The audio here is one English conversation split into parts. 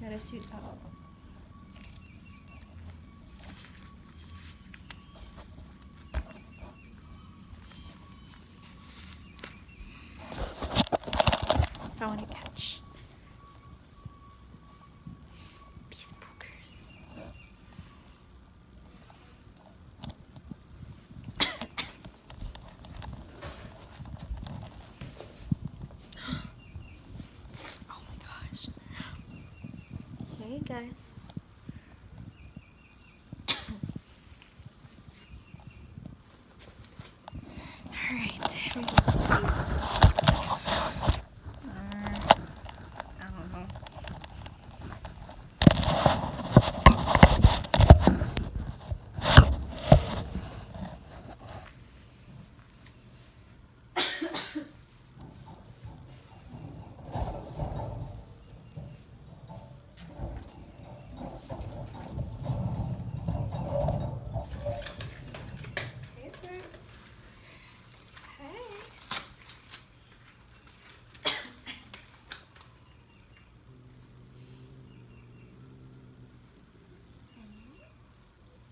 Gotta suit up. If I want to catch these boogers. Oh my gosh. Hey guys. Alright, here we go. I don't know. Hey friends. Hey.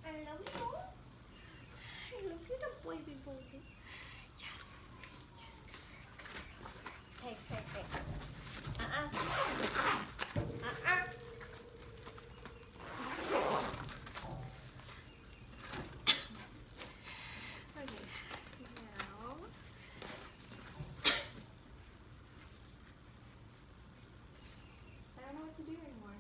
I love you. I love you, the baby boogie. Yes. Yes, good girl. Hey, hey, hey. Okay, now. I don't know what to do anymore.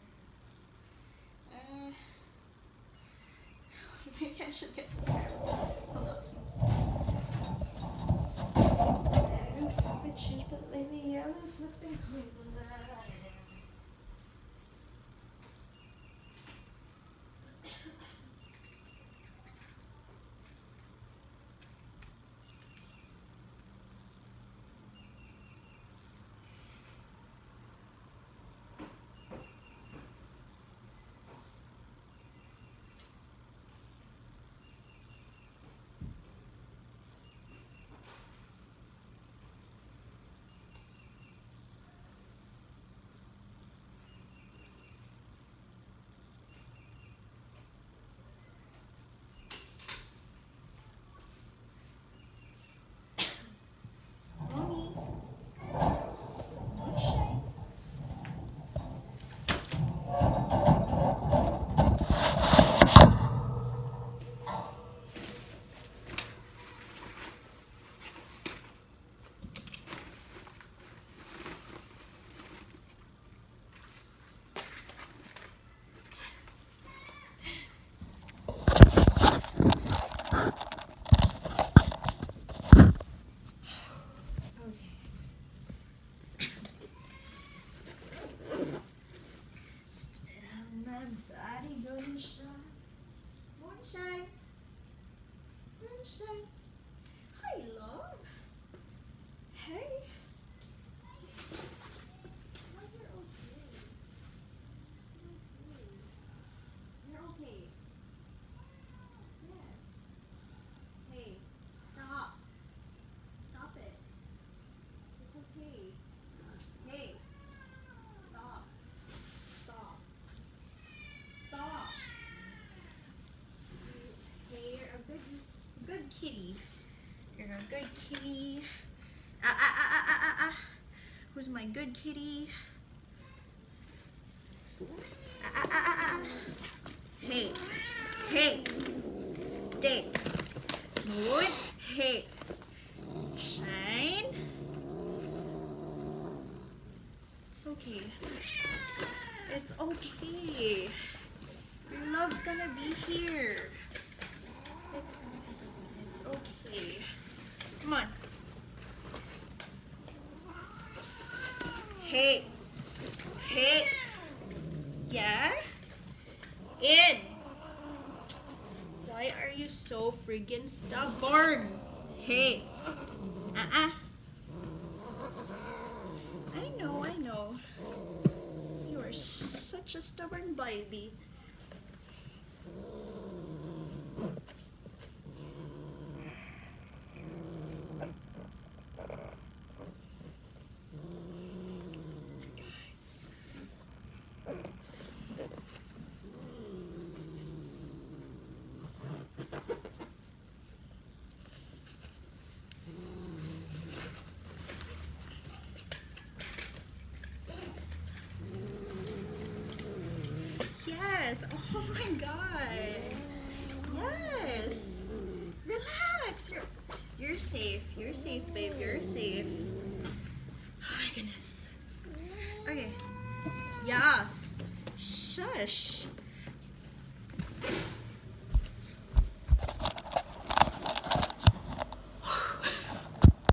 Maybe I should get the camera. Hold on. I don't know which is, but lately I've been flipping coins on that. Mommy. Moonshine. Still my body going shine. Moonshine. Moonshine. Hi, love. Hey. Oh, you're okay. You're okay. Yes. Hey, stop. Stop it. It's okay. Hey, stop. Stop. Stop. Hey, you're a good kitty. You're a good kitty. Who's my good kitty? Hey, hey, stay. Good. Hey, shine. It's okay. It's okay. Your love's gonna be here. It's okay. Come on. Hey. Hey. Yeah? In. Why are you so friggin' stubborn? Hey. I know. You are such a stubborn baby. my god. Yes. Relax. You're safe. You're safe, babe. You're safe. Oh my goodness. Okay. Yes. Shush.